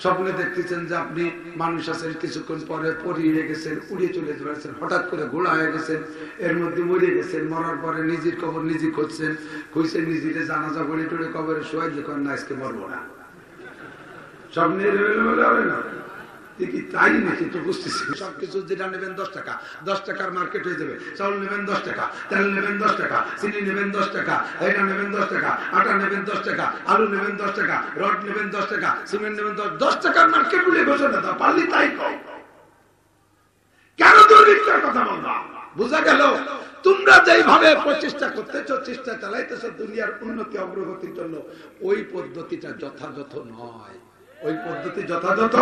স্বপ্নে দেখতেছেন যে আপনি মানুষ আছেন, কিছুক্ষণ পরে পরি হয়ে গেছেন, উড়ে চলে যাচ্ছেন, হঠাৎ করে ঘোড়া হয়ে গেছেন, এর মধ্যে মরে গেছেন, মরার পরে নিজের কবর নিজে খুঁজছেন, খুঁজছেন নিজেরে জানাজা করে টুড়ে কবরে শোয়াই যখন না আজকে মরবো না। স্বপ্নের হবে না কি তাই নাকি তো বুঝতেছি। সবকিছু যেটা নেবেন 10 টাকা, 10 টাকার মার্কেট হয়ে যাবে। চাউল নেবেন 10 টাকা, তেল নেবেন 10 টাকা, চিনি নেবেন 10 টাকা, এটা নেবেন 10 টাকা, আটা নেবেন 10 টাকা, আলু নেবেন 10 টাকা, রড নেবেন 10 টাকা, সিমেন্ট নেবেন 10 টাকার মার্কেট বলে ঘোষণা দাও, পারলি তাই কও। কেন দুর্ভিক্ষের কথা বলবা? বুঝা গেল তোমরা যেভাবে প্রচেষ্টা করতেছো, চেষ্টা চালাইতেছো দুনিয়ার উন্নতি অগ্রগতির জন্য, ওই পদ্ধতিটা যথাযথ নয়। ওই পদ্ধতি যথাযথ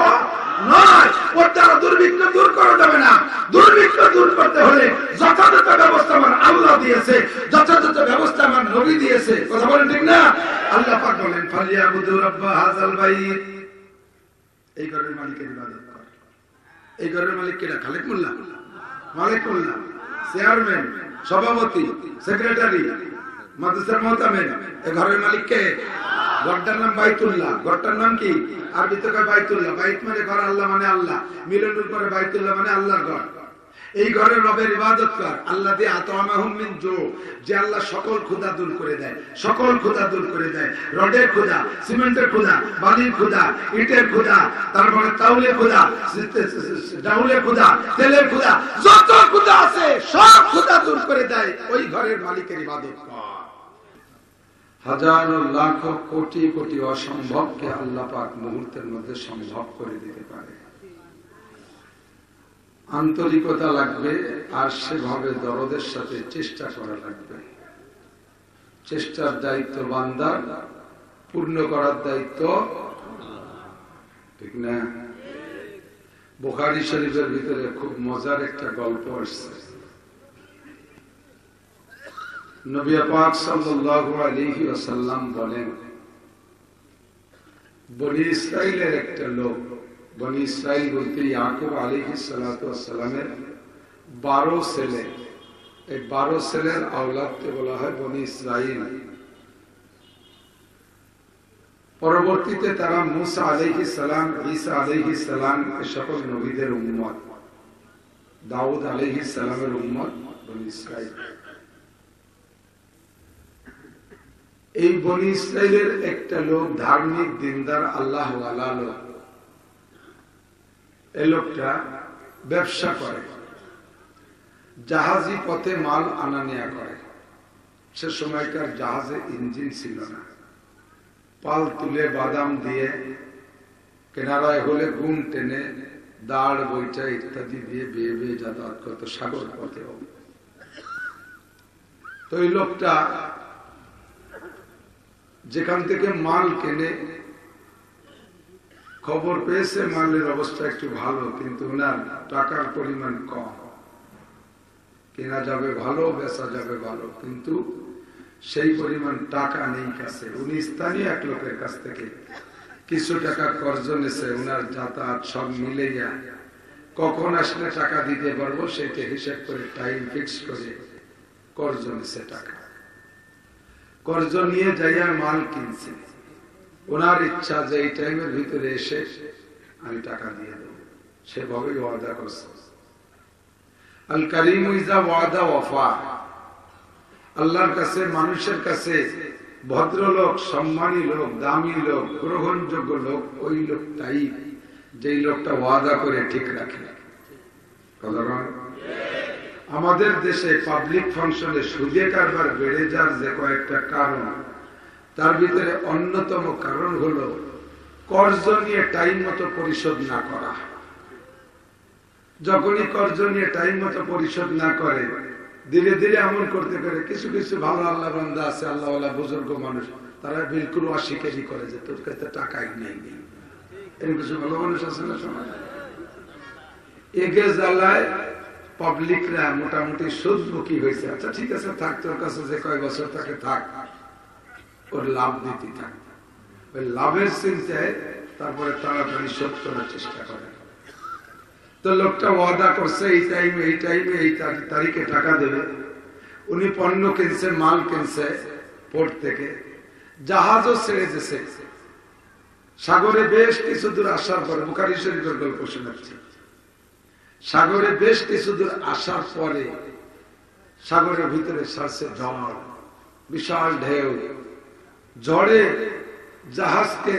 নয়। ওর দ্বারা দুর্ভিক্ষ দূর করা যাবে না। দুর্ভিক্ষ দূর করতে হলে যথাযথ ব্যবস্থা আমার আল্লাহ দিয়েছে, যথাযথ ব্যবস্থা আমার নবী দিয়েছে। কথা বলেন ঠিক না? আল্লাহ পাক বলেন ফালিয়াবুদু রাব্বা হাযাল বাইত। এই ঘরের মালিকের ইবাদত কর। এই ঘরের মালিক কেডা? খালেক মোল্লা, মালিক মোল্লা, চেয়ারম্যান, সভাপতি, সেক্রেটারি, মাদ্রাসার মুহতামিম। এই ঘরের মালিক কে? ঘরটার নাম বাইতুল্লাহ। ঘরটার নাম কি? আরবিতে কয় বাইতুল্লাহ। বাইত মানে ঘর, আল্লাহ মানে আল্লাহ, মিলনের পরে বাইতুল্লাহ মানে আল্লাহর ঘর। এই ঘরে রবের ইবাদত কর। আল্লাহ দিয়ে আতামাহুম মিন জু, যে আল্লাহ সকল ক্ষুধা দূর করে দেয়, সকল ক্ষুধা দূর করে দেয়। রডের ক্ষুধা, সিমেন্টের ক্ষুধা, বালির ক্ষুধা, ইটের ক্ষুধা, তারপরে তাউলের ক্ষুধা, ডাউলের ক্ষুধা, তেলের ক্ষুধা, যত ক্ষুধা আছে সব ক্ষুধা দূর করে দেয়। ওই ঘরের মালিকের ইবাদত কর। হাজারো লাখ কোটি কোটি অসম্ভবকে আল্লাহ পাক মুহূর্তের মধ্যে সম্ভব করে দিতে পারে। আন্তরিকতা লাগবে, আর সেভাবে দরদের সাথে চেষ্টা করা লাগবে। চেষ্টার দায়িত্ব বান্দার, পূর্ণ করার দায়িত্ব ঠিক না? বুখারী শরীফের ভিতরে খুব মজার একটা গল্প আসছে। নবী পাক সাল্লাল্লাহু আলাইহি ওয়াসাল্লাম বলেন, বনি ইসরাইলের একটা লোক, বনি ইসরাইল বলতে ইয়াকুব আলাইহিস সালাতু ওয়াস সালামের 12 ছেলে, এই 12 ছেলের আওলাদকে বলা হয় বনি ইসরাইল। পরবর্তীতে তারা মুসা আলাইহিস সালাম, ঈসা আলাইহিস সালাম এই সকল নবীদের উম্মত, দাউদ আলাইহিস সালামের উম্মত বনি ইসরাইল। এই বনি ইসরাইলের একটা লোক ধার্মিক, দিনদার, আল্লাহ ওয়ালা লোক। এই লোকটা ব্যবসা করে, জাহাজি পথে মাল আনা নেয়া করে। সে সময়কার জাহাজে ইঞ্জিন ছিল না, পাল তুলে বাদাম দিয়ে, কেনারায় হলে গুণ টেনে, দাঁড় বইটা ইত্যাদি দিয়ে বেয়ে বেয়ে যাতায়াত করত সাগর পথেও। তো এই লোকটা যেখান থেকে মাল কেনে, খবর পেয়েছে মালের অবস্থা একটু ভালো, কিন্তু ওনার টাকার পরিমাণ কম। কেনা যাবে ভালো, বেচা যাবে ভালো, কিন্তু সেই পরিমাণ টাকা নেই কাছে। উনি স্থানীয় এক লোকের কাছ থেকে কিছু টাকা কর্জ নিয়েছে। ওনার যাতায়াত সব মিলে কখন আসলে টাকা দিতে পারবো সেটা হিসাব করে টাইম ফিক্স করে কর্জ নিয়েছে। টাকা কর্জ নিয়ে যাইয়া মাল কিনছে। ওনার ইচ্ছা যে এই টাইমের ভিতরে এসে আমি টাকা দিয়ে দেব, সেভাবেই ওয়াদা করছে। আল কারীম ইযা ওয়াদা ওয়াফা। আল্লাহর কাছে, মানুষের কাছে ভদ্রলোক, সম্মানী লোক, দামি লোক, গ্রহণযোগ্য লোক ওই লোকটাই, যেই লোকটা ওয়াদা করে ঠিক রাখে। আমাদের দেশে পাবলিক ফাংশনে সুদে কারবার বেড়ে যাওয়ার যে কয়েকটা কারণ, তার ভিতরে অন্যতম কারণ হলো কর্জ নিয়ে টাইম মতো পরিশোধ না করা। যখনই কর্জ নিয়ে টাইম মতো পরিশোধ না করে, ধীরে ধীরে আমল করতে করে, কিছু কিছু ভালো আল্লাহ বান্দা আছে, আল্লাহওয়ালা বুজুর্গ মানুষ, তারা বিলকুল অস্বীকারই করে যে তোর কাছে টাকাই নেই। এরকম কিছু ভালো মানুষ আছে না সমাজ? এগে জ্বালায় পাবলিকরা মোটামুটি সুদমুখী হয়েছে। আচ্ছা ঠিক আছে, থাক, তোর কাছে যে কয় বছর থাকে থাক, ওর লাভ দিতে থাক। ওই লাভের চিন্তায় তারপরে তাড়াতাড়ি শোধ করার চেষ্টা করে। তো লোকটা ওয়াদা করছে এই টাইমে এই টাইমে এই তারিখে টাকা দেবে। উনি পণ্য কিনছে, মাল কিনছে পোর্ট থেকে, জাহাজও ছেড়ে দিয়েছে। সাগরে বেশ কিছু দূর আসার পরে, বুখারী শরীফের গল্প শোনাচ্ছি, সাগরে বেশ কিছু দূর আসার পরে সাগরের ভিতরে ছাড়ছে ঝড়, বিশাল ঢেউ। ঝড়ে জাহাজকে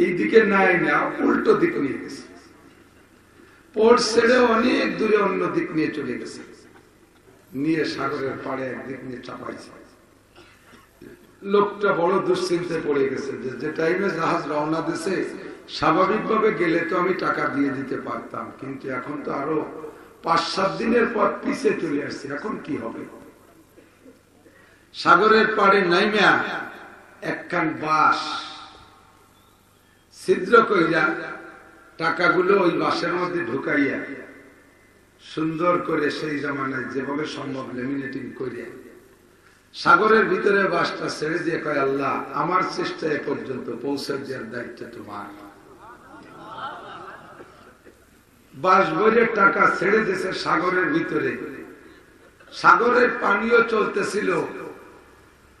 এই দিকে নাই না, উল্টো দিক নিয়ে গেছে। পোর্ট ছেড়ে অনেক দূরে অন্য দিক নিয়ে চলে গেছে, নিয়ে সাগরের পাড়ে একদিক নিয়ে চাপাইছে। লোকটা বড় দুশ্চিন্তে পড়ে গেছে যে টাইমে জাহাজ রওনা দিছে, স্বাভাবিকভাবে গেলে তো আমি টাকা দিয়ে দিতে পারতাম, কিন্তু এখন তো আরো 5-7 দিনের পর পিছে চলে আসছে, এখন কি হবে? সাগরের পাড়ে নাইমা একখান বাঁশ ছিদ্র কইরা টাকাগুলো ওই বাঁশের মধ্যে ঢুকাইয়া সুন্দর করে সেই জামানায় যেভাবে সম্ভব লেমিনেটিং করিয়া সাগরের ভিতরে বাঁশটা ছেড়ে দিয়ে কয়, আল্লাহ আমার চেষ্টা এ পর্যন্ত পৌঁছে দেওয়ার দায়িত্ব তোমার। বাঁশ ভরে টাকা ছেড়ে দিয়েছে সাগরের ভিতরে। সাগরের পানিও চলতেছিল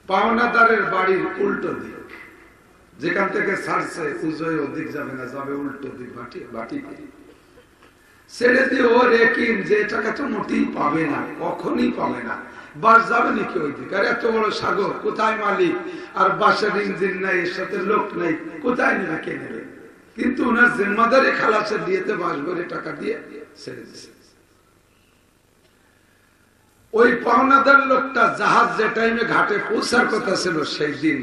পাওনাদারের বাড়ির উল্টো দিক, যেখান থেকে ছাড়ছে উজয় ওদিক যাবে না, যাবে উল্টো দিক, বাটি ছেড়ে দিয়ে ও রেকিন যে টাকা তো মোটেই পাবে না, কখনই পাবে না, বাস যাবে নাকি ওই দিক? আর এত বড় সাগর, কোথায় মালিক? আর বাসের ইঞ্জিন নাই, এর সাথে লোক নাই, কোথায় নেবে, কে নেবে? কিন্তু ওনার জিম্মাদারি খালাসের দিয়েতে বাস ভরে টাকা দিয়ে ছেড়ে দিয়েছে। ওই পাওনাদার লোকটা জাহাজ যে টাইমে ঘাটে পৌঁছার কথা ছিল সেই দিন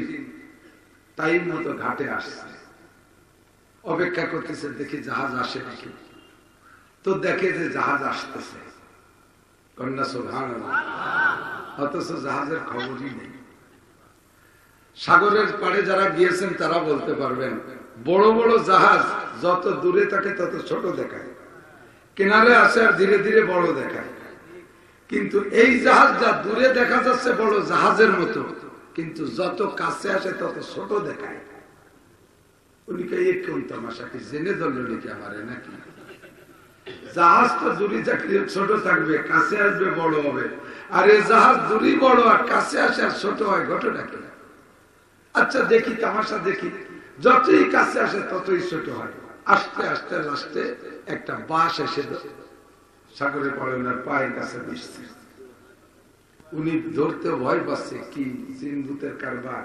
টাইম মতো ঘাটে আসছে, অপেক্ষা করতেছে দেখি জাহাজ আসে নাকি। তো দেখে যে জাহাজ আসতেছে, কন্যা সুবহানাল্লাহ, অথচ জাহাজের খবরই নেই। সাগরের পাড়ে যারা গিয়েছেন তারা বলতে পারবেন, বড় বড় জাহাজ যত দূরে থাকে তত ছোট দেখায়, কিনারে আসে আর ধীরে ধীরে বড় দেখায়। কিন্তু এই জাহাজ যা দূরে দেখা যাচ্ছে বড় জাহাজের মতো, কিন্তু যত কাছে আসে তত ছোট দেখায়। উনি কে কোন তামাশা কি জেনে ধরল নাকি আমারে নাকি? জাহাজ তো দূরে থাকলে ছোট থাকবে, কাছে আসবে বড় হবে, আর এই জাহাজ দূরে বড় আর কাছে আসে আর ছোট হয়, ঘটনা কি? আচ্ছা দেখি তামাশা দেখি, যতই কাছে আসে ততই ছোট হয়। আস্তে আস্তে লাস্টে একটা বাঁশ এসে সাগরে পড়ে ওনার পায়ের কাছে মিশছে। উনি ধরতে ভয় পাচ্ছে, কি জিনভূতের কারবার,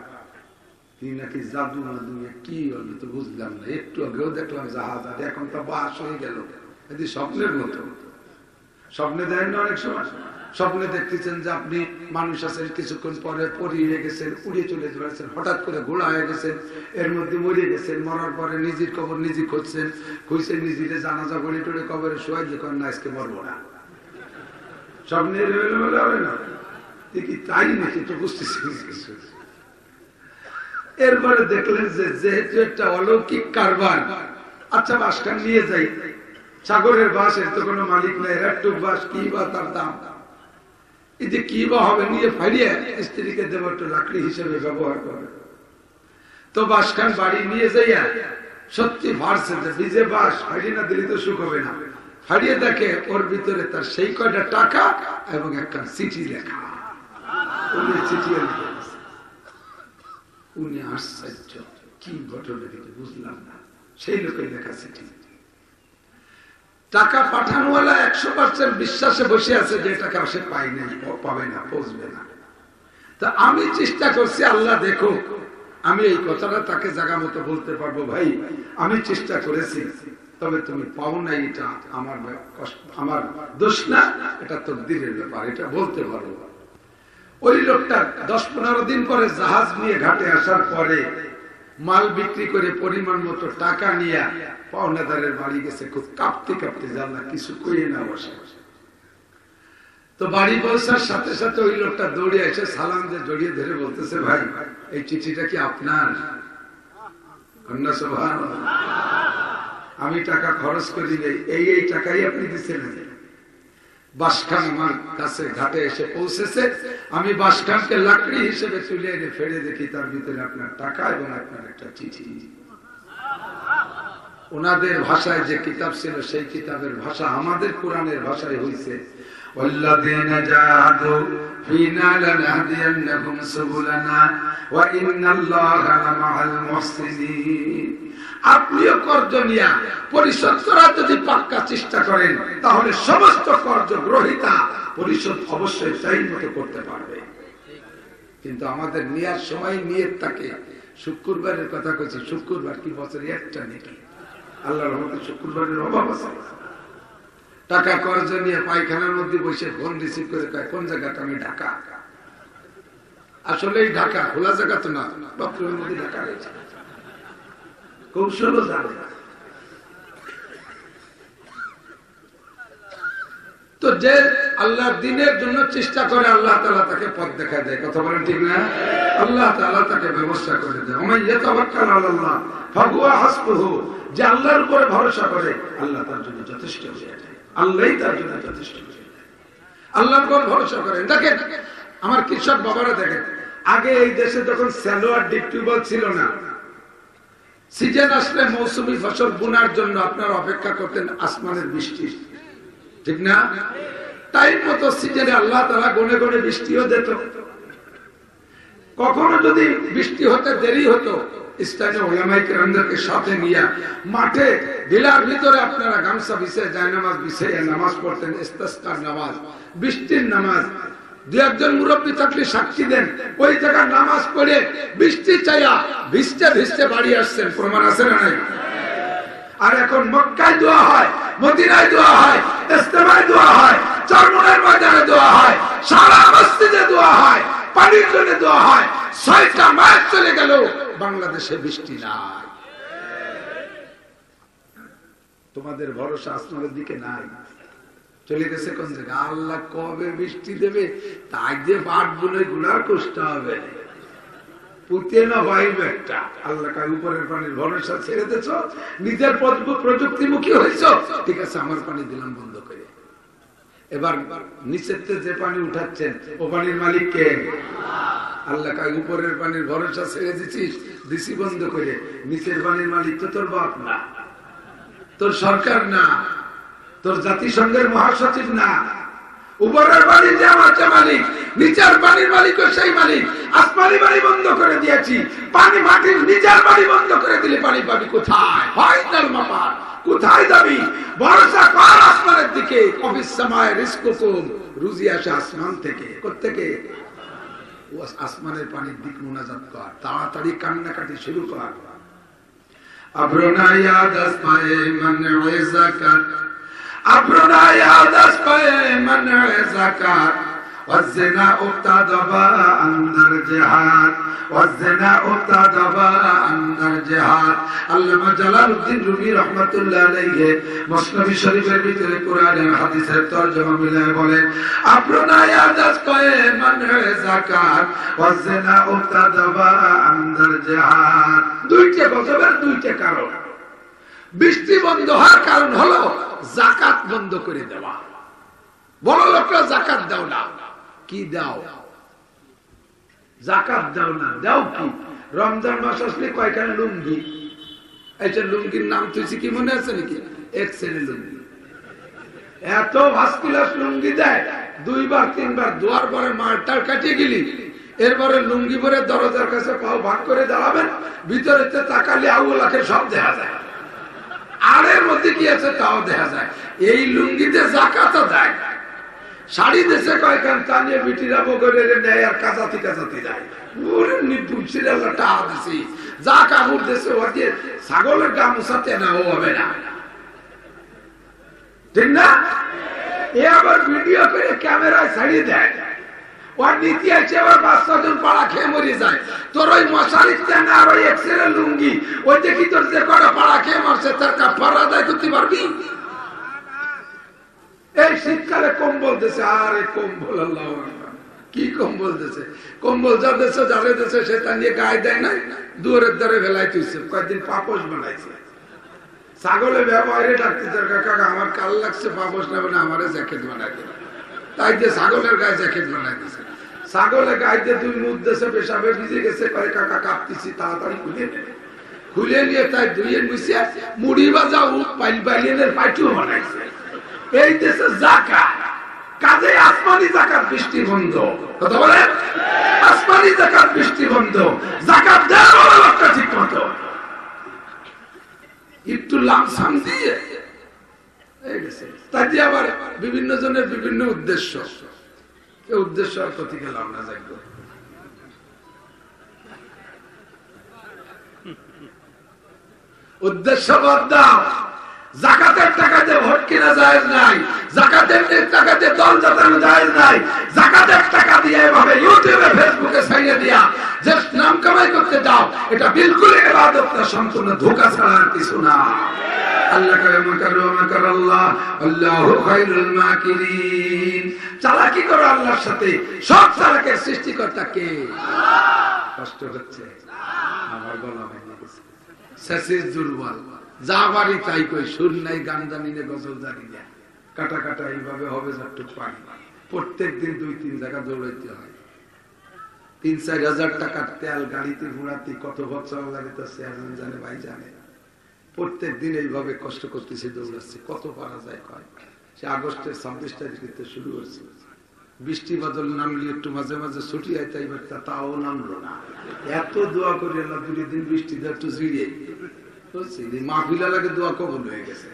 কি নাকি জাদু মাদু, কি হলো তো বুঝলাম না। একটু আগেও দেখলাম জাহাজ, আর এখন তো বাস হয়ে গেল, এটি স্বপ্নের মতো। স্বপ্নে দেখেন না অনেক সময়, স্বপ্নে দেখতেছেন যে আপনি মানুষ আছেন, কিছুক্ষণ পরে পরিয়ে গেছেন, উড়ে চলে যাচ্ছেন, হঠাৎ করে ঘোড়া হয়ে গেছেন, এর মধ্যে মরে গেছেন, মরার পরে নিজের কবর নিজে খুঁজছেন, খুঁজছেন নিজের জানাজা করে টরে কবরে শোয়াই যে না আজকে মরবো না। স্বপ্নের হবে না কি তাই নাকি তো বুঝতেছি। এরপরে দেখলেন যে যেহেতু একটা অলৌকিক কারবার, আচ্ছা বাসটা নিয়ে যাই, সাগরের বাসের তো কোনো মালিক নাই, একটুক বাস কি বা তার দাম, এই যে কি বা হবে, নিয়ে ফাইরিয়ে স্ত্রীকে দেবো একটু লাকড়ি হিসেবে ব্যবহার করে। তো বাসখান বাড়ি নিয়ে যাইয়া সত্যি ফাড়ছে যে ভিজে বাস ফাইরি না দিলে তো সুখ হবে না। ফাড়িয়ে দেখে ওর ভিতরে তার সেই কয়টা টাকা এবং একটা চিঠি লেখা। উনি চিঠি লিখে গেছে। উনি আশ্চর্য, কি ঘটনা বুঝলাম না। সেই লোকের লেখা চিঠি। টাকা পাঠানোওয়ালা 100% বিশ্বাসে বসে আছে যে টাকা সে পাই নাই, পাবে না, পৌঁছবে না। তা আমি চেষ্টা করছি, আল্লাহ দেখো আমি এই কথাটা তাকে জায়গা মতো বলতে পারবো, ভাই আমি চেষ্টা করেছি, তবে তুমি পাও না, এটা আমার দোষ না, এটা তকদিরের ব্যাপার, এটা বলতে পারবো। ওই লোকটা 10-15 দিন পরে জাহাজ নিয়ে ঘাটে আসার পরে মাল বিক্রি করে পরিমাণ মতো টাকা নিয়ে পাওনাদারের বাড়ি গেছে, খুব কাঁপতে কাঁপতে, জানলা কিছু কইয়ে না বসে। তো বাড়ি পৌঁছার সাথে সাথে ওই লোকটা দৌড়ে এসে সালাম দিয়ে জড়িয়ে ধরে বলতেছে, ভাই এই চিঠিটা কি আপনার? কন্যা সুবহানাল্লাহ, আমি টাকা খরচ করি নাই, এই টাকাই আপনি দিচ্ছিলেন। বাসখান আমার কাছে ঘাটে এসে পৌঁছেছে, আমি বাসখানকে লাকড়ি হিসেবে তুলে এনে ফেলে দেখি তার ভিতরে আপনার টাকা এবং আপনার একটা চিঠি। ওনাদের ভাষায় যে কিতাব ছিল সেই কিতাবের ভাষা আমাদের কোরআনের ভাষায় হয়েছে, والذين جاهدوا فينا لنهدينهم سبلنا وإن الله لمع المحسنين। আপনিও কর্জ নিয়া পরিশোধ করার যদি পাক্কা চেষ্টা করেন, তাহলে সমস্ত কর্জ গ্রহীতা পরিশোধ অবশ্যই চাই মতো করতে পারবে। কিন্তু আমাদের নেওয়ার সময় নিয়ত থাকে। শুক্রবারের কথা কইছি, শুক্রবার কি বছরে একটা নাকি? আল্লাহর রহমতে শুক্রবারের অভাব আছে। টাকা কর্জ নিয়ে পায়খানার মধ্যে বসে ফোন রিসিভ করে কয় কোন জায়গাটা? আমি ঢাকা। আসলে ঢাকা খোলা জায়গা তো না, বাথরুমের মধ্যে ঢাকা রয়েছে। কৌশলও জানে না। তো যে আল্লাহর দ্বীনের জন্য চেষ্টা করে, আল্লাহ তাআলা তাকে পথ দেখা দেয়। কথা বলেন ঠিক না? আল্লাহ তাআলা তাকে ব্যবস্থা করে দেয়। ওমান ইয়াতাওয়াক্কাল আলাল্লাহ ফাহুয়া হাসবুহু। যে আল্লাহর উপরে ভরসা করে, আল্লাহ তার জন্য যথেষ্ট হয়ে যায়। আল্লাহই তার জন্য যথেষ্ট হয়ে যায়। আল্লাহর উপর ভরসা করেন। দেখেন আমার কৃষক বাবারা, দেখেন আগে এই দেশে যখন স্যালোয়ার ডিপ টিউবওয়েল ছিল না, সিজন আসলে মৌসুমী ফসল বোনার জন্য আপনারা অপেক্ষা করতেন আসমানের বৃষ্টি, ঠিক না? টাইম মতো সিজনে আল্লাহ তাআলা গনে গনে বৃষ্টিও দিত। কখনো যদি বৃষ্টি হতে দেরি হতো, স্থানীয় উলামায়ে কেরামদেরকে সাথে নিয়ে মাঠে ঢিলার ভিতরে আপনারা গামছা বিছিয়ে জায়নামাজ বিছিয়ে নামাজ পড়তেন, ইস্তিসকার নামাজ, বৃষ্টির নামাজ। দুই একজন মুরব্বী থাকলে সাক্ষী দেন, ওই জায়গায় নামাজ পড়ে বৃষ্টি চাইয়া ভিজতে ভিজতে বাড়ি আসছেন। প্রমাণ আছে না নাই? আর এখন মক্কায় দোয়া হয়, মদিনায় দোয়া হয়, ইস্তেমায় দোয়া হয়, চরমনের ময়দানে দোয়া হয়, সারা মসজিদে দোয়া হয়, পানির জন্য দোয়া হয়। 6টা মাস চলে গেল, বাংলাদেশে বৃষ্টি নাই। তোমাদের ভরসা আসমানের দিকে নাই, চলে গেছে কোন জায়গায়? আল্লাহ কবে বৃষ্টি দেবে তাই যে পাট গুলো গুলার কষ্ট হবে। আল্লাহ উপরের পানির ভরসা ছেড়ে দিয়েছ, নিজের প্রযুক্তিমুখী হয়েছ, ঠিক আছে আমার পানি দিলাম বন্ধ করে। এবার নিচের যে পানি উঠাচ্ছেন ও পানির মালিক কে? আল্লাহ। উপরের পানির ভরসা ছেড়ে দিছিস, দিছি বন্ধ করে। নিচের পানির মালিক তো তোর বাপ না, তোর সরকার না, তোর জাতিসংঘের মহাসচিব না। উপরের বাড়ি যে আমার মালিক, নিচের পানির মালিকও সেই মালিক। আসমানি বাড়ি বন্ধ করে দিয়েছি, পানি মাটির নিচের বাড়ি বন্ধ করে দিলে পানি পাবি কোথায়? ফাইনাল মাপা কোথায় যাবি? ভরসা কর আসমানের দিকে। অফিস সামায় রিজকুকুম, রুজি আসে আসমান থেকে। কোত্থেকে? আসমানের পানির দিক মুনাজাত কর, তাড়াতাড়ি কান্নাকাটি শুরু কর। আবরনা ইয়াদ আসমায়ে মানএ যাকাত, আবরনা ইয়াদ আসমায়ে মানএ যাকাত, والزنا ابتدبا عند الجهاد، والزنا ابتدبا عند الجهاد। আল্লামা জালালউদ্দিন রুমি রাহমাতুল্লাহ আলাইহি মুসনাদ শরীফের ভিতরে কোরআনের হাদিসের তরজমা মিলায় বলেন, আপনারা ইয়াদাস কয়ে মানে যাকাত ওয়াজনা উবতাদাবা আনদার জিহাদ। দুইটা গজবের দুইটা কারণ। বৃষ্টি বন্ধ হওয়ার কারণ হলো যাকাত বন্ধ করে দেওয়া। বড় লোকরা যাকাত দাও না, কি দাও? যাকাত দাও না, দাও কি? রমজান মাস আসলে কয়খান লুঙ্গি, এইটা লুঙ্গির নাম তুই কি মনে আছে নাকি? এক শ্রেণীর লুঙ্গি। এত ভাস্কুলাস লুঙ্গি দেয়, 2বার 3বার দোয়ার পরে মালটার কাটিয়ে গেলি, এরপরে লুঙ্গি পরে দরজার কাছে পাও ভাগ করে দাঁড়াবেন, ভিতরে তাকালে আউলাকে সব দেখা যায়, আর এর মধ্যে কি আছে তাও দেখা যায়। এই লুঙ্গিতে যাকাতও দেয়। শাড়ি দেশে কয়েকখান টানিয়ে বিটিরা বগরে নেয় আর কাজাতি কাজাতি যায়। যা কাপড় দেশে ওকে ছাগলের গামুছাতে না, ও হবে না, ঠিক না? এ আবার ভিডিও করে ক্যামেরায় ছাড়িয়ে দেয়। ওর নীতি আছে, আবার 5-6 জন পাড়া খেয়ে মরে যায়। তোর ওই মশারির টানা আর ওই এক্সের লুঙ্গি, ওই দেখি তোর যে কটা পাড়া খেয়ে মারছে তার কাফারা আদায় করতে পারবি? এই শীতকালে কম্বল দেশে, আরে কম্বল, আল্লাহ কি কম্বল দেশে, কম্বল যা দেশে যারে দেশে সে তা নিয়ে গায়ে দেয় না, দুয়ারের দ্বারে ভেলাই তুইছে, কয়েকদিন পাপস বানাইছে। ছাগলে ব্যবহারে ডাকতেছে, কাকা আমার কাল লাগছে, পাপস নেবে না, আমারে জ্যাকেট বানাই দেবে। তাই যে ছাগলের গায়ে জ্যাকেট বানাই দিছে। ছাগলের গায়ে দিয়ে 2 মুখ দেশে পেশাবে ভিজে গেছে, কয়ে কাকা কাঁপতেছি, তাড়াতাড়ি খুলে নেবে। খুলে নিয়ে তাই ধুয়ে মুছে মুড়ি বাজা পাইলিনের পাইটিও বানাইছে। এই দেশে যাকাত, কাজে আসমানি যাকাত বৃষ্টি বন্ধ। কথা বলেন, আসমানি যাকাত বৃষ্টি বন্ধ। যাকাত দেওয়ার লোকটা ঠিক মতো একটু লামসাম দিয়ে তাই দিয়ে আবার বিভিন্ন জনের বিভিন্ন উদ্দেশ্য, উদ্দেশ্য আর কোথা গেলাম না যাই উদ্দেশ্য বদলাও। জাকাতের টাকা দিয়ে ভোট কিনা জায়েজ নাই, জাকাতের টাকা দিয়ে দল জাতানো জায়েজ নাই, জাকাতের টাকা দিয়ে এভাবে ইউটিউবে ফেসবুকে ছাইড়ে দিয়া যে নাম কামাই করতে যাও, এটা বিলকুল ইবাদত না, সম্পূর্ণ ধোঁকা ছাড়া আর কিছু না। আল্লাহ করে মাকারু মাকারাল্লাহ আল্লাহু খায়রুল মাকিরিন। চালাকি করো আল্লাহর সাথে, সব চালাকের সৃষ্টিকর্তা কে? কষ্ট হচ্ছে আমার গলা ভেঙে গেছে, শেষের দুর্বল, যা বাড়ি তাই কই, সুর নাই, গান জানি না, গজল জানি না, কাটা কাটা এইভাবে হবে যতটুক পানি। প্রত্যেক দিন 2-3 জায়গা দৌড়াইতে হয়, 3-4 হাজার টাকার তেল গাড়িতে ঘোরাতে কত বছর লাগে তো চেয়ারম্যান জানে, ভাই জানে। প্রত্যেক দিন এইভাবে কষ্ট করতেছে, দৌড়াচ্ছে, কত পারা যায় কয়। সে আগস্টের 26 তারিখে শুরু হয়েছে, বৃষ্টি বাদল নামলে একটু মাঝে মাঝে ছুটি হয়, তাই তাও নামলো না। এত দোয়া করি আল্লাহ 2 দিন বৃষ্টি দেয় একটু জিরিয়ে মাহফিল লাগে, দোয়া কবুল হয়ে গেছে।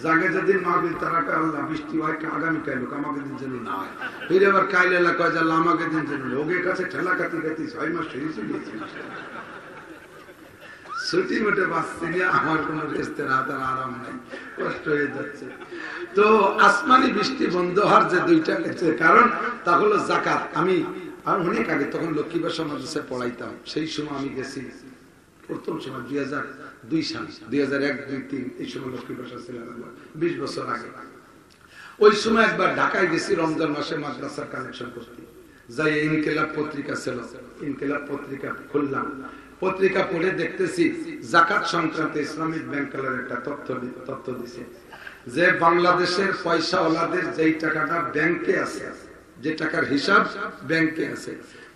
জাগে যেদিন মাহফিল তারা আল্লাহ বৃষ্টি হয় আগামী কাল হোক, আমাকে দিন যেন না হয়। ফির আবার কাইল এলাকায় জানলো আমাকে দিন যেন লোকের কাছে ঠেলা খাতি খাতি 6 মাস ফিরে চলিয়েছি, ছুটি মোটে পাচ্ছি না, আমার কোন রেস্তের হাতার আরাম নাই, কষ্ট হয়ে যাচ্ছে। তো আসমানি বৃষ্টি বন্ধ হওয়ার যে 2টা কারণ, তা হলো জাকাত। আমি আর অনেক আগে তখন লক্ষ্মীবাস মাদ্রাসায় পড়াইতাম, সেই সময় আমি গেছি প্রথম সময় 2002 সাল, 2001-2003 এই সময় লক্ষ্মীবাসা ছিলাম, 20 বছর আগে। ওই সময় একবার ঢাকায় গেছি রমজান মাসে মাদ্রাসার কালেকশন করতে যাই, ইনকিলাব পত্রিকা ছিল, ইনকিলাব পত্রিকা খুললাম, পত্রিকা পড়ে দেখতেছি জাকাত সংক্রান্ত ইসলামিক ব্যাংকের একটা তথ্য দিছে যে বাংলাদেশের পয়সাওয়ালাদের যেই টাকাটা ব্যাংকে আছে, যে টাকার হিসাব ব্যাংকে আছে,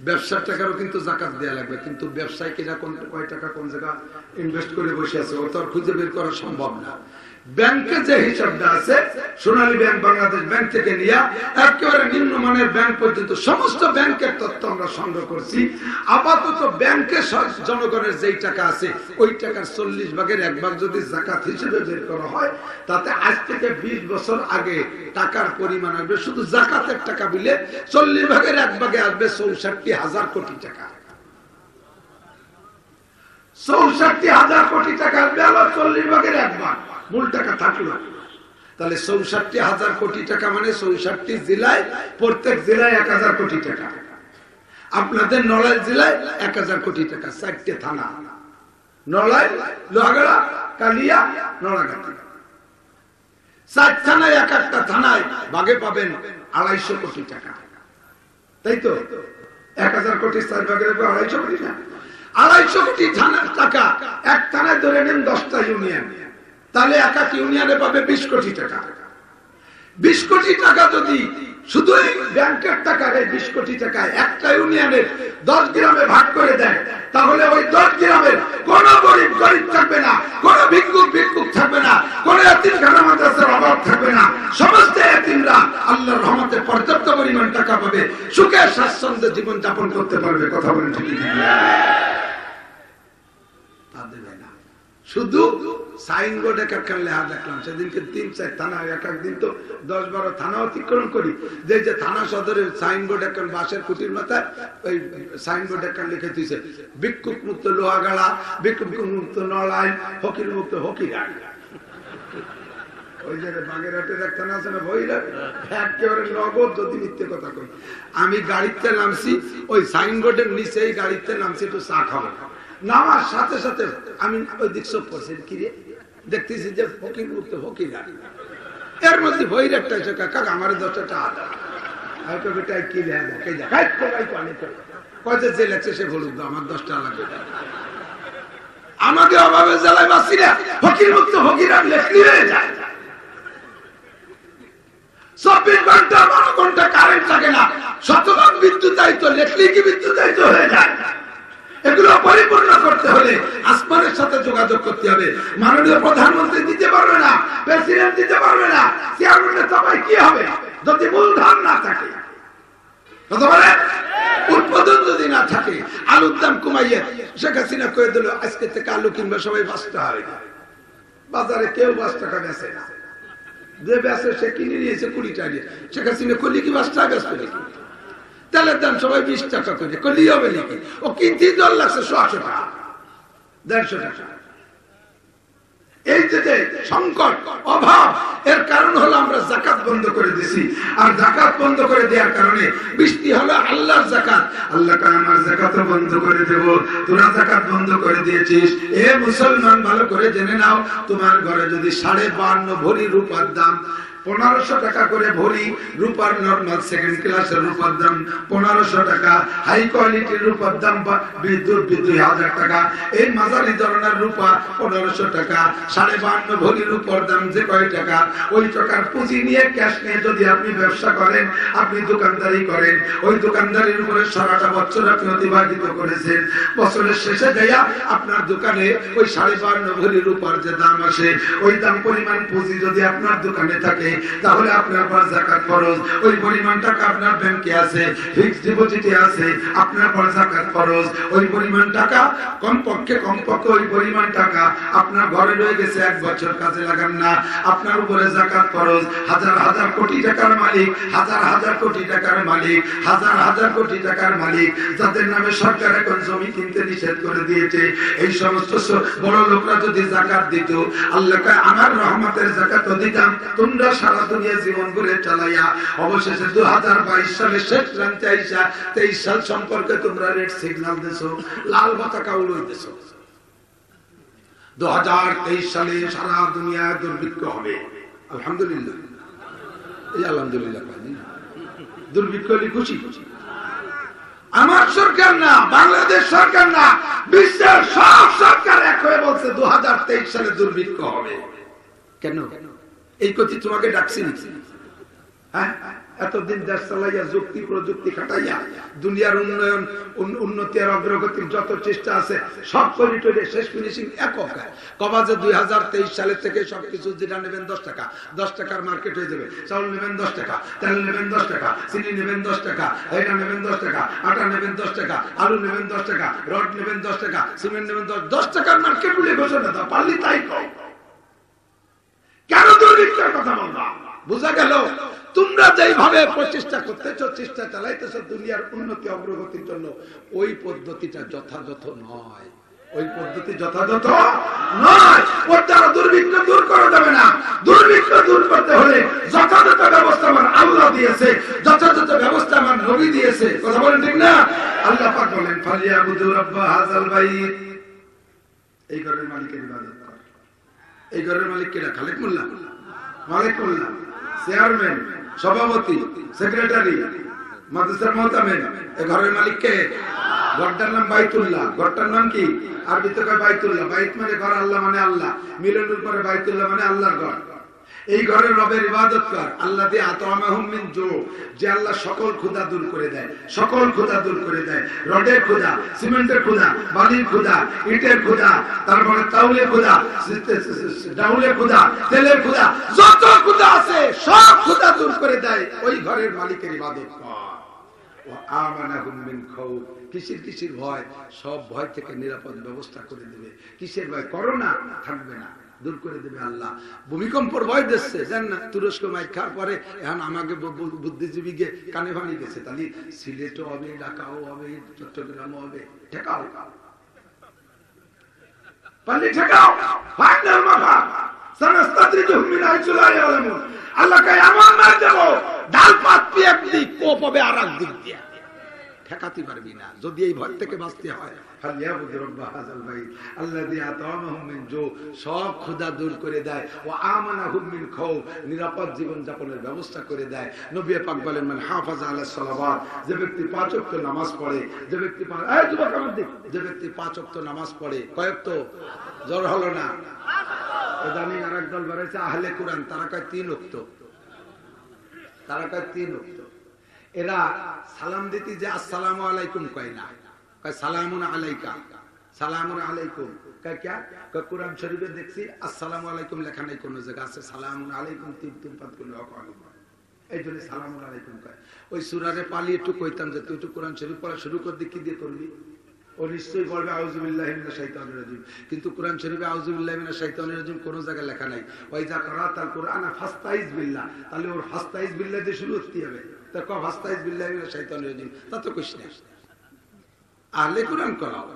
ব্যবসার টাকারও কিন্তু জাকাত দেয়া লাগবে, কিন্তু ব্যবসায়ীরা কয় টাকা কোন জায়গা ইনভেস্ট করে বসে আছে ওটা খুঁজে বের করা সম্ভব না। ব্যাংকে যে হিসাবটা আছে, সোনালী ব্যাংক, বাংলাদেশ ব্যাংক থেকে নিয়ে একেবারে নিম্নমানের ব্যাংক পর্যন্ত সমস্ত ব্যাংকের তথ্য আমরা সংগ্রহ করছি। আপাতত ব্যাংকে জনগণের যেই টাকা আছে ওই টাকার 40 ভাগের 1 ভাগ যদি জাকাত হিসেবে বের করা হয়, তাতে আজ থেকে 20 বছর আগে টাকার পরিমাণ আসবে, শুধু জাকাতের টাকা মিলে 40 ভাগের 1 ভাগে আসবে 64,000 কোটি টাকা। 64,000 কোটি টাকা আসবে, আবার 40 ভাগের 1 ভাগ মূল টাকা থাকলো। তাহলে 64,000 কোটি টাকা মানে 64 জেলায়, প্রত্যেক জেলায় 1,000 কোটি টাকা। আপনাদের নড়াইল জেলায় 1,000 কোটি টাকা, 4টে থানা, নড়াইল, লোহাগড়া, কালিয়া, নড়াগাতি, 4 থানায়, এক একটা থানায় ভাগে পাবেন 250 কোটি টাকা, তাই তো? 1,000 কোটি 4 ভাগের 250 কোটি না, 250 কোটি থানার টাকা এক থানায় ধরে নেন 10টা ইউনিয়ন, তাহলে এক এক ইউনিয়নে পাবে 20 কোটি টাকা। 20 কোটি টাকা যদি শুধু এই ব্যাংকের টাকার 20 কোটি টাকায় একটা ইউনিয়নের 10 গ্রামে ভাগ করে দেয়, তাহলে ওই 10 গ্রামের কোন গরিব গরিব থাকবে না, কোন ভিক্ষুক ভিক্ষুক থাকবে না, কোন এতিমখানা মাদ্রাসার অভাব থাকবে না। সমস্ত এতিমরা আল্লাহর রহমতে পর্যাপ্ত পরিমাণ টাকা পাবে, সুখে স্বাচ্ছন্দ্যে জীবন যাপন করতে পারবে। কথা বলেন ঠিক না? শুধু সাইনবোর্ডে একখান লেখা দেখলাম সেদিনকে, 3-4 থানা, এক একদিন তো 10-12 থানা অতিক্রম করি, যে থানা সদরের সাইনবোর্ড একখান বাঁশের খুঁটির মাথায় ওই সাইনবোর্ড একখান লিখে দিয়েছে ভিক্ষুক মুক্ত লোহাগাড়া, ভিক্ষুক মুক্ত নড়াইল, ফকির মুক্ত হকিরহাট। ওই যে বাগেরহাটের এক থানা আছে না, ভৈরব, একেবারে নগদ যদি মিথ্যে কথা কই। আমি গাড়িতে নামছি, ওই সাইনবোর্ডের নিচেই গাড়িতে নামছি একটু চা খাবো, নামার সাথে সাথে আমি ওই দিক সব করছি, কি রে দেখতেছি যে ফকির মুক্ত ফকিরহাট, এর মধ্যে ভৈরবটা এসে কাকা আমার 10 টাকা আদা, বেটাই কি লেখা যে লেখছে সে বলুক, আমার 10 টাকা লাগবে, আমাকে অভাবে জ্বালায় বাঁচি না, ফকির মুক্ত ফকিরহাট লেখলি হয়ে যায়। 24 ঘন্টা 12 ঘন্টা কারেন্ট থাকে না, শতভাগ বিদ্যুতায়িত, লেখলি কি বিদ্যুতায়িত হয়ে যায়। এগুলো পরিপূর্ণ করতে হলে আসমানের সাথে যোগাযোগ করতে হবে। মাননীয় প্রধানমন্ত্রী দিতে পারবে না, প্রেসিডেন্ট দিতে পারবে না, চেয়ারম্যানের সবাই কি হবে যদি মূলধন না থাকে? কথা বলে উৎপাদন যদি না থাকে, আলুর দাম কমাইয়ে শেখ হাসিনা করে দিল আজকে থেকে আলু কিনবে সবাই 5 টাকা, বাজারে কেউ 5 টাকা বেচে না, যে বেচে সে কিনে নিয়েছে 20 টাকা দিয়ে। শেখ হাসিনা কলি কি 5 টাকা বেচবে নাকি? তেলের দাম সবাই 20 টাকা করে, কলি হবে নাকি? ও কিনতে জল লাগছে 100 টাকা 150 টাকা। এই যে সংকট অভাব, এর কারণ হলো আমরা যাকাত বন্ধ করে দিয়েছি। আর যাকাত বন্ধ করে দেওয়ার কারণে বৃষ্টি হলো আল্লাহর যাকাত। আল্লাহ কয় আমার যাকাত বন্ধ করে দেব, তোরা যাকাত বন্ধ করে দিয়েছিস। এ মুসলমান ভালো করে জেনে নাও, তোমার ঘরে যদি 52.5 ভরি রূপার দাম 1500 টাকা করে ভরি, রূপার নরমাল সেকেন্ড ক্লাসের রূপার দাম 1500 টাকা, হাই কোয়ালিটির রূপার দাম 2000 টাকা, এই মাঝারি ধরনের রূপা 1500 টাকা, 52.5 ভরি রূপার দাম যে কয় টাকা, ওই টাকার পুঁজি নিয়ে ক্যাশ নিয়ে যদি আপনি ব্যবসা করেন, আপনি দোকানদারি করেন, ওই দোকানদারির উপরে সারাটা বছর আপনি অতিবাহিত করেছেন, বছরের শেষে যাইয়া আপনার দোকানে ওই 52.5 ভরি রূপার যে দাম আসে, ওই দাম পরিমাণ পুঁজি যদি আপনার দোকানে থাকে, তাহলে আপনার পর যাকাত ফরজ। ওই পরিমাণ টাকা আপনার ব্যাংকে আছে, ফিক্সড ডিপোজিটে আছে, আপনার পর যাকাত ফরজ। ওই পরিমাণ টাকা কমপক্ষে ওই পরিমাণ টাকা আপনার ঘরে রয়ে গেছে 1 বছর, কাজে লাগান না, আপনার উপরে যাকাত ফরজ। হাজার হাজার কোটি টাকার মালিক, হাজার হাজার কোটি টাকার মালিক, হাজার হাজার কোটি টাকার মালিক, যাদের নামে সরকার এখন জমি কিনতে নিষেধ করে দিয়েছে, এই সমস্ত বড় লোকরা যদি যাকাত দিত, আল্লাহ কয় আমার রহমতের যাকাত দিতাম, তোমরা সারা দুনিয়া জীবন করে চালাইয়া অবশেষে 2022 সালের শেষ প্রান্তে আইসা 23 সাল সম্পর্কে তোমরা রেড সিগন্যাল দিছো, লাল পতাকা উড়াই দিছো। 2023 সালে সারা দুনিয়া দুর্ভিক্ষ হবে। আলহামদুলিল্লাহ, এই আলহামদুলিল্লাহ দুর্ভিক্ষ হলে খুশি। আমার সরকার না, বাংলাদেশ সরকার না, বিশ্বের সব সরকার এক হয়ে বলছে 2023 সালে দুর্ভিক্ষ হবে। কেন এই কথা তোমাকে ডাকছি নাকি? হ্যাঁ, এতদিন দেশ চালাইয়া যুক্তি প্রযুক্তি খাটাইয়া দুনিয়ার উন্নয়ন উন্নতি আর অগ্রগতির যত চেষ্টা আছে সব করিডোরে শেষ ফিনিশিং একক। কবা যে 2023 সালের থেকে সবকিছু যেটা নেবেন 10 টাকা, 10 টাকার মার্কেট হয়ে যাবে। চাউল নেবেন 10 টাকা, তেল নেবেন 10 টাকা, চিনি নেবেন 10 টাকা, এটা নেবেন 10 টাকা, আটা নেবেন 10 টাকা, আলু নেবেন 10 টাকা, রড নেবেন 10 টাকা, সিমেন্ট নেবেন 10 টাকার মার্কেট বলে ঘোষণা দাও, পারলি তাই কও। কেন দুর্ভিক্ষের কথা বলবা? বুঝা গেল তোমরা যেভাবে প্রচেষ্টা করতেছো, চেষ্টা চালাইতেছো দুনিয়ার উন্নতি অগ্রগতির জন্য, ওই পদ্ধতিটা যথাযথ নয়। ওই পদ্ধতি যথাযথ নয়। ওর দ্বারা দুর্ভিক্ষ দূর করা যাবে না। দুর্ভিক্ষ দূর করতে হলে যথাযথ ব্যবস্থা আমার আল্লাহ দিয়েছে, যথাযথ ব্যবস্থা আমার নবী দিয়েছে। কথা বলেন ঠিক না? আল্লাহ পাক বলেন ফালিয়াবুদু রাব্বা হাযাল বাইত, এই ঘরের মালিকের ইবাদত কর। এই ঘরের মালিক কেডা? খালেক মোল্লা, মালিক মোল্লা, চেয়ারম্যান, সভাপতি, সেক্রেটারি, মাদ্রাসার মুহতামিম। এই ঘরের মালিক কে? ঘরটার নাম বাইতুল্লাহ। ঘরটার নাম কি? আরবিতে কয় বাইতুল্লাহ। বাইত মানে ঘর, আল্লাহ মানে আল্লাহ, মিলনের পরে বাইতুল্লাহ মানে আল্লাহর ঘর। এই ঘরের রবের ইবাদত কর। আল্লাহ দিয়ে আতামাহুম মিন জু, যে আল্লাহ সকল ক্ষুধা দূর করে দেয়, সকল ক্ষুধা দূর করে দেয়। রডের ক্ষুধা, সিমেন্টের ক্ষুধা, বালির ক্ষুধা, ইটের ক্ষুধা, তারপরে চাউলের ক্ষুধা, ডাউলের ক্ষুধা, তেলের ক্ষুধা, যত ক্ষুধা আছে সব ক্ষুধা দূর করে দেয়। ওই ঘরের মালিকের ইবাদত কর। আমানাহুম মিন খাউফ, কিসের কিসের ভয়? সব ভয় থেকে নিরাপদ ব্যবস্থা করে দেবে। কিসের ভয়? করোনা থাকবে না, দূর করে দেবে আল্লাহ। ভূমিকম্পর ভয় দিচ্ছে, জান না? তুরস্ক মাইক খাওয়ার পরে এখন আমাকে বুদ্ধিজীবী গে কানে ভাঙি গেছে, তাহলে সিলেটও হবে, ঢাকাও হবে, চট্টগ্রামও হবে। ঠেকাও, পারলে ঠেকাও। ফাইনাল মাথা সানাস্তাদ্রিজুহুম মিন হাইসু লা ইয়ালামুন। আল্লাহকে এমন মার দেব, ডাল পাত দিয়ে একদিক, কোপ হবে আর একদিক দিয়ে, ঠেকাতে পারবি না যদি এই ভয় থেকে বাঁচতে হয়। ফালিয়াবুদু রাব্বা হাযাল বাইত আল্লাযী আতামাহুম মিন জু, সব ক্ষুধা দূর করে দেয়। ওয়া আমানাহুম মিন খাউফ, নিরাপদ জীবন যাপনের ব্যবস্থা করে দেয়। নবী পাক বলেন মান হাফাযা আলাস সালাওয়াত, যে ব্যক্তি 5 ওয়াক্ত নামাজ পড়ে, যে ব্যক্তি যে ব্যক্তি 5 ওয়াক্ত নামাজ পড়ে, কয় ওয়াক্ত? জ্বর হলো না? জানি আরেক দল বেড়েছে আহলে কুরআন, তারা কয় 3 ওয়াক্ত, তারা কয় 3 ওয়াক্ত। এরা সালাম দিতে যে আসসালামু আলাইকুম কয় না, কয় সালামুন আলাইকা, সালামুন আলাইকুম। কয় কি? কয় কুরআন শরীফে দেখছি আসসালামু আলাইকুম লেখা নাই, কোন জায়গা আছে সালামুন আলাইকুম তিন পাত করলে এই জন্য সালামুন আলাইকুম কয়। ওই সূরারে পালি একটু কইতাম যে তুই একটু কোরআন শরীফ পড়া শুরু কর, দি কি দিয়ে করবি? ও নিশ্চয়ই বলবে আউযুবিল্লাহি মিনাশ শাইতানির রাজিম, কিন্তু কোরআন শরীফে আউযুবিল্লাহি মিনাশ শাইতানির রাজিম কোন জায়গায় লেখা নাই। ওই যা করাতাল কোরআন ফাস্তাইজ বিল্লাহ, তাহলে ওর ফাস্তাইজ বিল্লাহ দিয়ে শুরু করতে হবে। তা ক ফাস্তাইজ বিল্লাহি মিনাশ শাইতানির রাজিম, তা তো কইছ না। আহলে কোরআন করাও,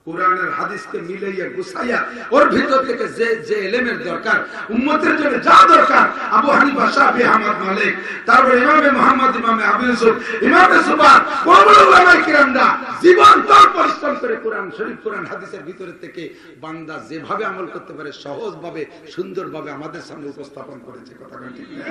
কোরআনের হাদিসকে মিলাইয়া গুছাইয়া ওর ভিতর থেকে যে যে ইলমের দরকার, উম্মতের জন্য যা দরকার, আবু হানিফা, শাফি, আহমদ, মালিক, তারপর ইমামে মুহাম্মদ, ইমামে আবু ইউসুফ, ইমামে সুফয়ান, বড় বড় উলামায়ে কিরামরা জীবন তর পরিশ্রম করে কোরআন শরীফ, কোরআন হাদিসের ভিতর থেকে বান্দা যেভাবে আমল করতে পারে সহজভাবে সুন্দরভাবে আমাদের সামনে উপস্থাপন করেছে। কথা ঠিক না?